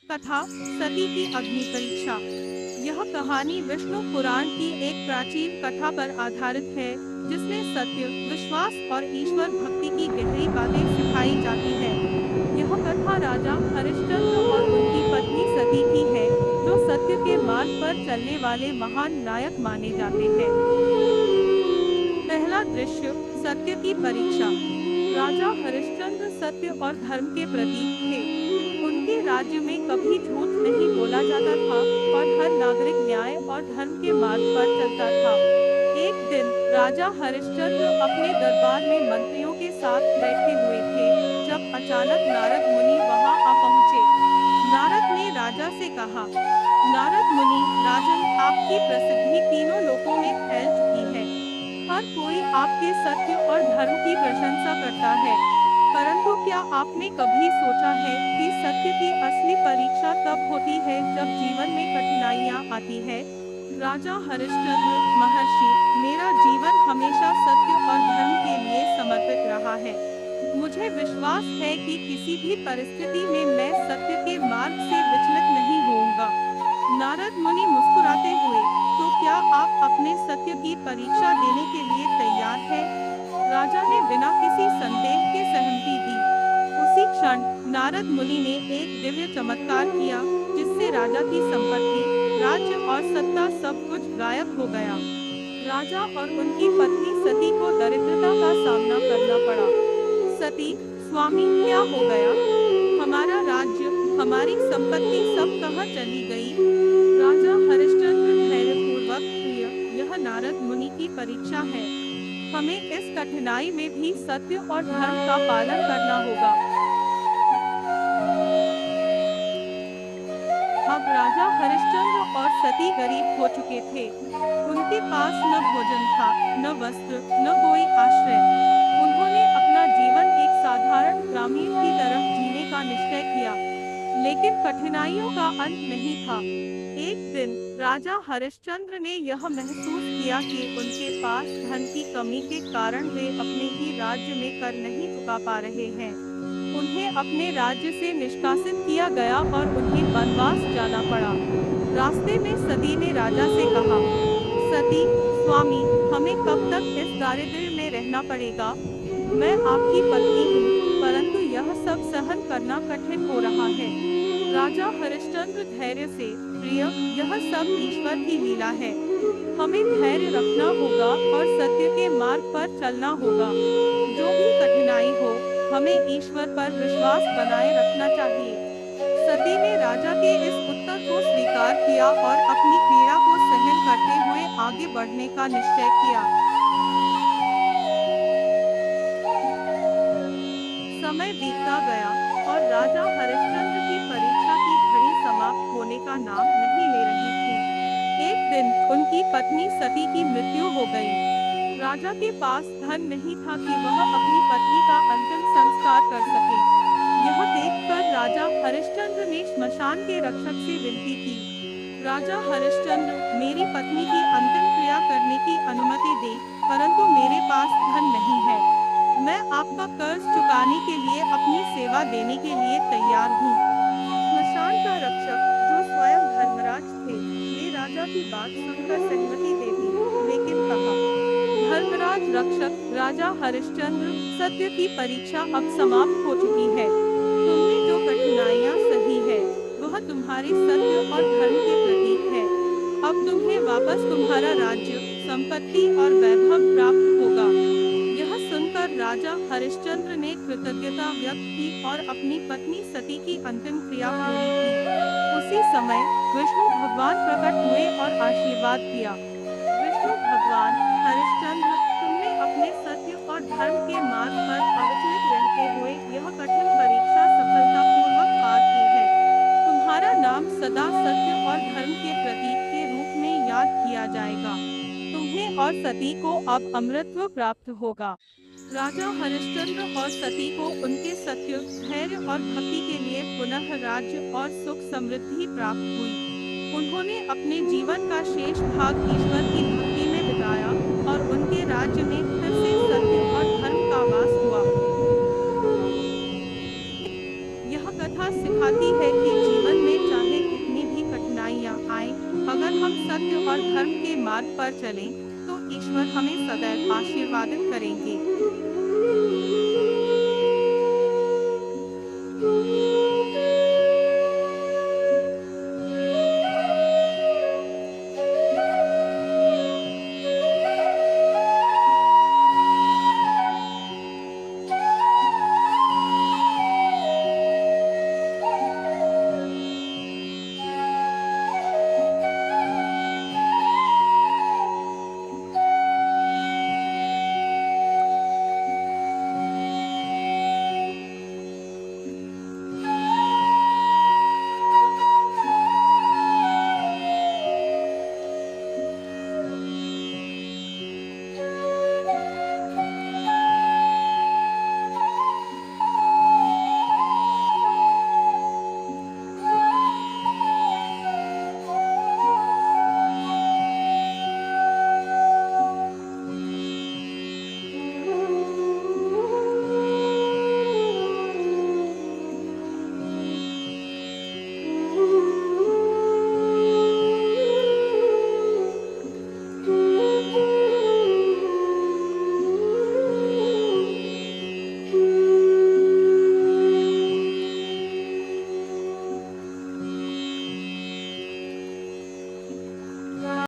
कथा सती की अग्नि परीक्षा। यह कहानी विष्णु पुराण की एक प्राचीन कथा पर आधारित है, जिसमें सत्य, विश्वास और ईश्वर भक्ति की गहरी बातें सिखाई जाती है। यह कथा राजा हरिश्चंद्र और उनकी पत्नी सती की है, जो सत्य के मार्ग पर चलने वाले महान नायक माने जाते हैं। पहला दृश्य, सत्य की परीक्षा। राजा हरिश्चंद्र सत्य और धर्म के प्रतीक थे। उनके राज्य में कभी झूठ नहीं बोला जाता था और हर नागरिक न्याय और धर्म के मार्ग पर चलता था। एक दिन राजा हरिश्चंद्र अपने दरबार में मंत्रियों के साथ बैठे हुए थे, जब अचानक नारद मुनि वहां आ पहुंचे। नारद ने राजा से कहा, नारद मुनि, राजन, आपकी प्रसिद्धि तीनों लोकों में फैल चुकी है। हर कोई आपके सत्य और धर्म की प्रशंसा करता है, परंतु क्या आपने कभी सोचा है कि सत्य की असली परीक्षा तब होती है जब जीवन में कठिनाइयां आती है? राजा हरिश्चंद्र, महर्षि, मेरा जीवन हमेशा सत्य और धर्म के लिए समर्पित रहा है। मुझे विश्वास है कि किसी भी परिस्थिति में मैं सत्य के मार्ग से विचलित नहीं होऊंगा। नारद मुनि मुस्कुराते हुए, तो क्या आप अपने सत्य की परीक्षा देने के लिए तैयार हैं? राजा ने बिना किसी संदेह के सहमति दी। उसी क्षण नारद मुनि ने एक दिव्य चमत्कार किया, जिससे राजा की संपत्ति, राज्य और सत्ता सब कुछ गायब हो गया। राजा और उनकी पत्नी सती को दरिद्रता का सामना करना पड़ा। सती, स्वामी, क्या हो गया? हमारा राज्य, हमारी संपत्ति सब कहाँ चली गई? राजा हरिश्चंद्र धैर्यपूर्वक, प्रिय, यह नारद मुनि की परीक्षा है। हमें इस कठिनाई में भी सत्य और धर्म का पालन करना होगा। अब राजा हरिश्चंद्र और सती गरीब हो चुके थे। उनके पास न भोजन था, न वस्त्र, न कोई आश्रय। उन्होंने अपना जीवन एक साधारण ग्रामीण की तरह जीने का निश्चय किया, लेकिन कठिनाइयों का अंत नहीं था। एक दिन राजा हरिश्चंद्र ने यह महसूस किया कि उनके पास धन की कमी के कारण वे अपने ही राज्य में कर नहीं चुका पा रहे हैं। उन्हें अपने राज्य से निष्कासित किया गया और उन्हें वनवास जाना पड़ा। रास्ते में सती ने राजा से कहा, सती, स्वामी, हमें कब तक इस दारिद्र्य में रहना पड़ेगा? मैं आपकी पत्नी हूँ, परंतु यह सब सहन करना कठिन हो रहा है। राजा हरिश्चंद्र धैर्य से, प्रिय, यह सब ईश्वर की लीला है। हमें धैर्य रखना होगा और सत्य के मार्ग पर चलना होगा। जो भी कठिनाई हो, हमें ईश्वर पर विश्वास बनाए रखना चाहिए। सती ने राजा के इस उत्तर को स्वीकार किया और अपनी पीड़ा को सहन करते हुए आगे बढ़ने का निश्चय किया। समय बीतता गया और राजा हरिश्चंद्र की परीक्षा की घड़ी समाप्त होने का नाम नहीं ले रही थी। एक दिन उनकी पत्नी सती की मृत्यु हो गई। राजा के पास धन नहीं था कि वह अपनी पत्नी का अंतिम संस्कार कर सके। यह देखकर राजा हरिश्चंद्र ने श्मशान के रक्षक से विनती की, राजा हरिश्चंद्र, मेरी पत्नी की अंतिम क्रिया करने की अनुमति दे, परंतु मेरे पास धन नहीं है। मैं आपका कर्ज चुकाने के लिए अपनी सेवा देने के लिए तैयार हूँ। श्मशान का रक्षक, जो स्वयं धर्मराज थे, ने राजा की बात सुनकर सहमति दे दी, लेकिन कहा, धर्मराज रक्षक, राजा हरिश्चंद्र, सत्य की परीक्षा अब समाप्त हो चुकी है। तुमने जो कठिनाइयाँ सही है, वह तुम्हारे सत्य और धर्म के प्रतीक है। अब तुम्हें वापस तुम्हारा राज्य, संपत्ति और वैभव प्राप्त होगा। यह सुनकर राजा हरिश्चंद्र ने कृतज्ञता व्यक्त की और अपनी पत्नी सती की अंतिम क्रिया पूरी की। उसी समय विष्णु भगवान प्रकट हुए और आशीर्वाद दिया। विष्णु भगवान, हरिश्चंद्र, तुमने अपने सत्य और धर्म के मार्ग पर अविचलित रहते हुए यह कठिन परीक्षा सफलतापूर्वक पार की है। तुम्हारा नाम सदा सत्य और धर्म के प्रतीक के रूप में याद किया जाएगा। तुम्हें और सती को अब अमृतत्व प्राप्त होगा। राजा हरिश्चंद्र और सती को उनके सत्य, धैर्य और भक्ति के लिए पुनः राज्य और सुख समृद्धि प्राप्त हुई। उन्होंने अपने जीवन का शेष भाग ईश्वर की भक्ति में बिताया और उनके राज्य में फिर से सत्य और धर्म का वास हुआ। यह कथा सिखाती है कि जीवन में मार्ग पर चलें, तो ईश्वर हमें सदैव आशीर्वादित करेंगे।